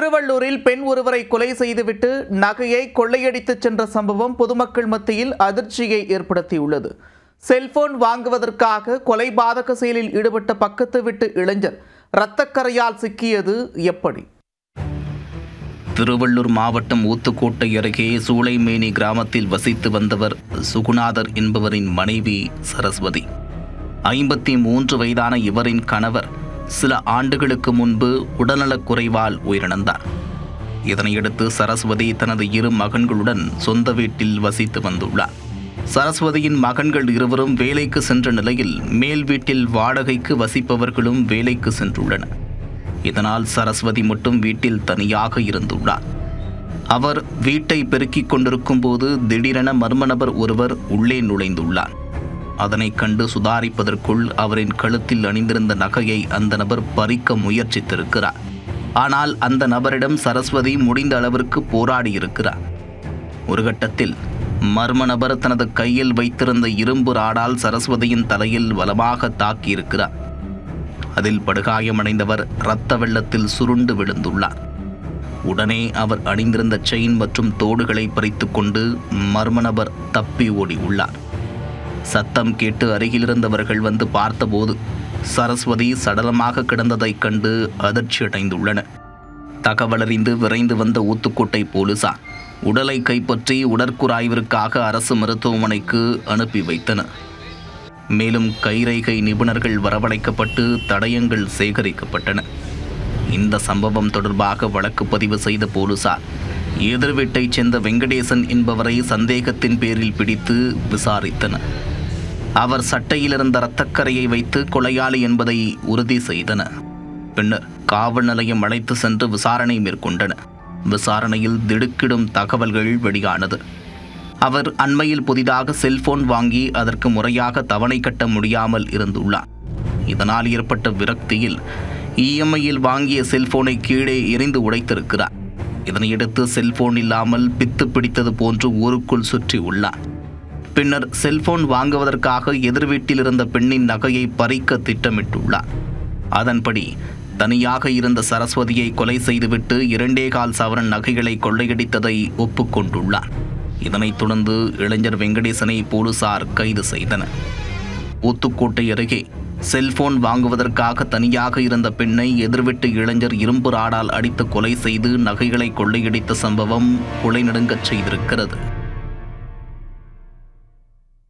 திருவள்ளூரில் பெண் ஒருவரை கொலை செய்துவிட்டு நகையை கொள்ளையடித்துச் சென்ற சம்பவம் பொதுமக்கள் மத்தியில் அதிர்ச்சியை ஏற்படுத்தியுள்ளது. செல்போன் வாங்குவதற்காக கொலைபாதக செயலில் ஈடுபட்ட பக்கத்து வீட்டு இளைஞர் இரத்தக்கரையால் சிக்கியது எப்படி? திருவள்ளூர் மாவட்டம் ஊத்துக்கோட்டை அருகே சூளைமேனி கிராமத்தில் வசித்து வந்தவர் சுகுநாதர் என்பவரின் மனைவி சரஸ்வதி. 53 வயதான இவரின் கணவர் சில ஆண்டுகளுக்கு முன்பு உடல்நலக் குறைவால் உயிரிழந்தார். இதனையடுத்து சரஸ்வதி தனது 2 மகன்களுடன் சொந்த வீட்டில் வசித்து வந்துள்ளார். சரஸ்வதியின் மகன்கள் இருவரும் வேலைக்கு சென்ற நிலையில் மேல் வீட்டில் வாடகைக்கு வசிப்பவர்களும் வேலைக்கு சென்றுள்ளனர். இதனால் சரஸ்வதி மட்டும் வீட்டில் தனியாக இருந்துள்ளார். அவர் வீட்டை பெருக்கிக் கொண்டிருக்கும் போது திடீரென மர்ம நபர் ஒருவர் உள்ளே நுழைந்துள்ளார். அதனை கண்டு சுதாரிப்பதற்குள் அவரின் கழுத்தில் அணிந்திருந்த நகையை அந்த நபர் பறிக்க முயற்சித்திருக்கிறார். ஆனால் அந்த நபரிடம் சரஸ்வதி முடிந்த அளவிற்கு போராடியிருக்கிறார். ஒரு கட்டத்தில் மர்ம நபர் தனது கையில் வைத்திருந்த இரும்பு ராடால் சரஸ்வதியின் தலையில் பலமாக தாக்கியிருக்கிறார். அதில் படுகாயமடைந்தவர் இரத்த வெள்ளத்தில் சுருண்டு விழுந்துள்ளார். உடனே அவர் அணிந்திருந்த செயின் மற்றும் தோடுகளை பறித்து கொண்டு மர்ம நபர் தப்பி ஓடி உள்ளார். சத்தம் கேட்டு அருகிலிருந்தவர்கள் வந்து பார்த்தபோது சரஸ்வதி சடலமாக கிடந்ததைக் கண்டு அதிர்ச்சியடைந்துள்ளனர். தகவலறிந்து விரைந்து வந்த ஊத்துக்கோட்டை போலீசார் உடலை கைப்பற்றி உடற்கூறாய்விற்காக அரசு மருத்துவமனைக்கு அனுப்பி வைத்தனர். மேலும் கைரேகை நிபுணர்கள் வரவழைக்கப்பட்டு தடயங்கள் சேகரிக்கப்பட்டன. இந்த சம்பவம் தொடர்பாக வழக்கு பதிவு செய்த போலீசார் எதிர் வீட்டைச் சேர்ந்த வெங்கடேசன் என்பவரை சந்தேகத்தின் பேரில் பிடித்து விசாரித்தனர். அவர் சட்டையில் இருந்த இரத்தக்கரையை வைத்து கொலையாளி என்பதை உறுதி செய்தனர். பின்னர் காவல் நிலையம் அழைத்து சென்று விசாரணை மேற்கொண்டனர். விசாரணையில் திடுக்கிடும் தகவல்கள் வெளியானது. அவர் அண்மையில் புதிதாக செல்போன் வாங்கி அதற்கு முறையாக தவணை கட்ட முடியாமல் இருந்துள்ளார். இதனால் ஏற்பட்ட விரக்தியில் இஎம்ஐயில் வாங்கிய செல்போனை கீழே எறிந்து உடைத்திருக்கிறார். இதனையடுத்து செல்போன் இல்லாமல் பித்து பிடித்தது போன்று ஊருக்குள் சுற்றி உள்ளார். பின்னர் செல்போன் வாங்குவதற்காக எதிர் வீட்டில் இருந்த பெண்ணின் நகையை பறிக்க திட்டமிட்டுள்ளார். அதன்படி தனியாக இருந்த சரஸ்வதியை கொலை செய்துவிட்டு 2.25 சவரன் நகைகளை கொள்ளையடித்ததை ஒப்புக்கொண்டுள்ளார். இதனைத் தொடர்ந்து இளைஞர் வெங்கடேசனை போலீசார் கைது செய்தனர். ஊத்துக்கோட்டை அருகே செல்போன் வாங்குவதற்காக தனியாக இருந்த பெண்ணை எதிர்விட்டு இளைஞர் இரும்பு ராடால் அடித்து கொலை செய்து நகைகளை கொள்ளையடித்த சம்பவம் கொலை நடுங்கச் செய்திருக்கிறது.